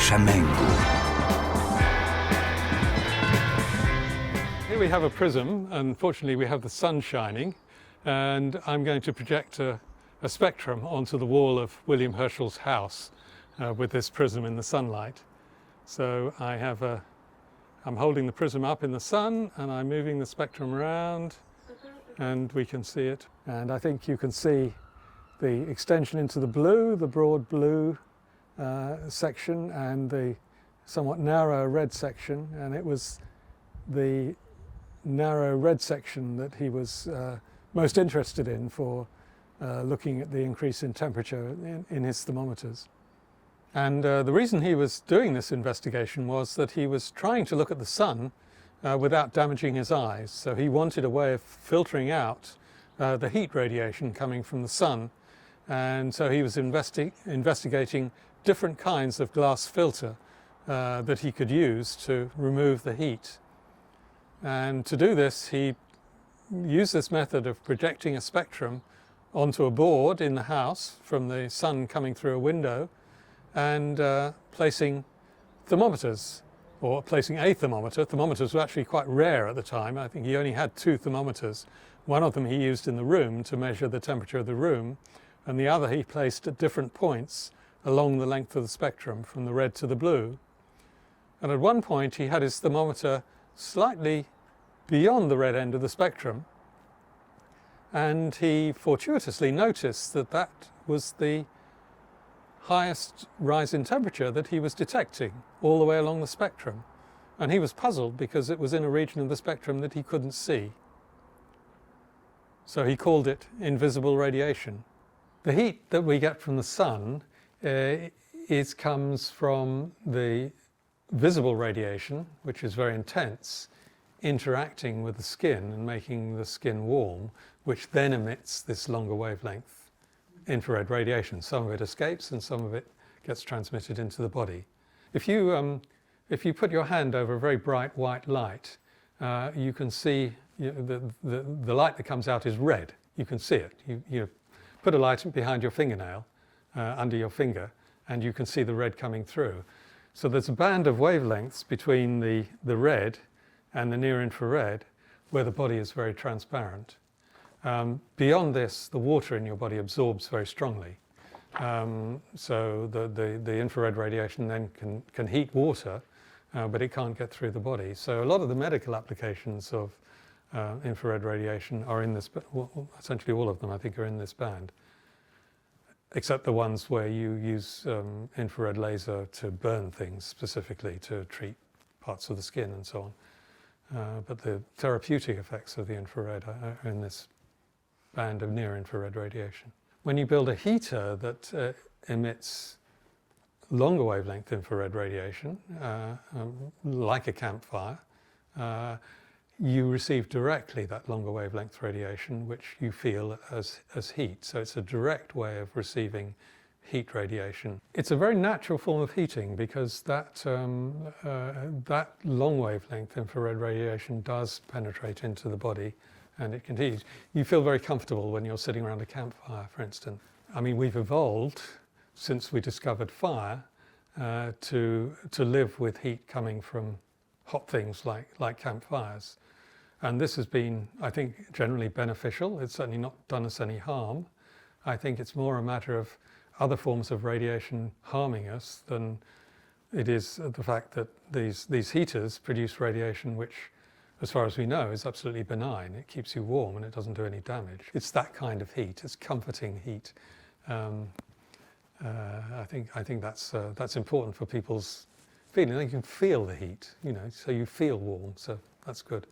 Shamengo. Here we have a prism, and fortunately we have the sun shining, and I'm going to project a spectrum onto the wall of William Herschel's house with this prism in the sunlight. So I'm holding the prism up in the sun and I'm moving the spectrum around and we can see it. And I think you can see the extension into the blue, the broad blue section, and the somewhat narrow red section, and it was the narrow red section that he was most interested in for looking at the increase in temperature in his thermometers. And the reason he was doing this investigation was that he was trying to look at the sun without damaging his eyes. So he wanted a way of filtering out the heat radiation coming from the sun. And so he was investigating different kinds of glass filter that he could use to remove the heat. And to do this, he used this method of projecting a spectrum onto a board in the house from the sun coming through a window, and placing thermometers, or placing a thermometer. Thermometers were actually quite rare at the time. I think he only had 2 thermometers. One of them he used in the room to measure the temperature of the room, and the other he placed at different points along the length of the spectrum from the red to the blue. And at one point he had his thermometer slightly beyond the red end of the spectrum, and he fortuitously noticed that that was the highest rise in temperature that he was detecting all the way along the spectrum. And he was puzzled because it was in a region of the spectrum that he couldn't see. So he called it invisible radiation. The heat that we get from the sun comes from the visible radiation, which is very intense, interacting with the skin and making the skin warm, which then emits this longer wavelength infrared radiation. Some of it escapes and some of it gets transmitted into the body. If you put your hand over a very bright white light, you can see the light that comes out is red. You can see it. You put a light behind your fingernail, under your finger, and you can see the red coming through. So there's a band of wavelengths between the red and the near infrared where the body is very transparent. Beyond this, the water in your body absorbs very strongly. So the infrared radiation then can heat water, but it can't get through the body. So a lot of the medical applications of infrared radiation are in this, well, essentially all of them I think are in this band, except the ones where you use infrared laser to burn things specifically to treat parts of the skin and so on. But the therapeutic effects of the infrared are in this band of near-infrared radiation. When you build a heater that emits longer wavelength infrared radiation, like a campfire, you receive directly that longer wavelength radiation, which you feel as heat. So it's a direct way of receiving heat radiation. It's a very natural form of heating because that long wavelength infrared radiation does penetrate into the body and it can heat. You feel very comfortable when you're sitting around a campfire, for instance. I mean, we've evolved since we discovered fire to live with heat coming from hot things like campfires. And this has been, I think, generally beneficial. It's certainly not done us any harm. I think it's more a matter of other forms of radiation harming us than it is the fact that these heaters produce radiation which, as far as we know, is absolutely benign. It keeps you warm and it doesn't do any damage. It's that kind of heat. It's comforting heat. I think that's important for people's feeling. They can feel the heat, so you feel warm. So that's good.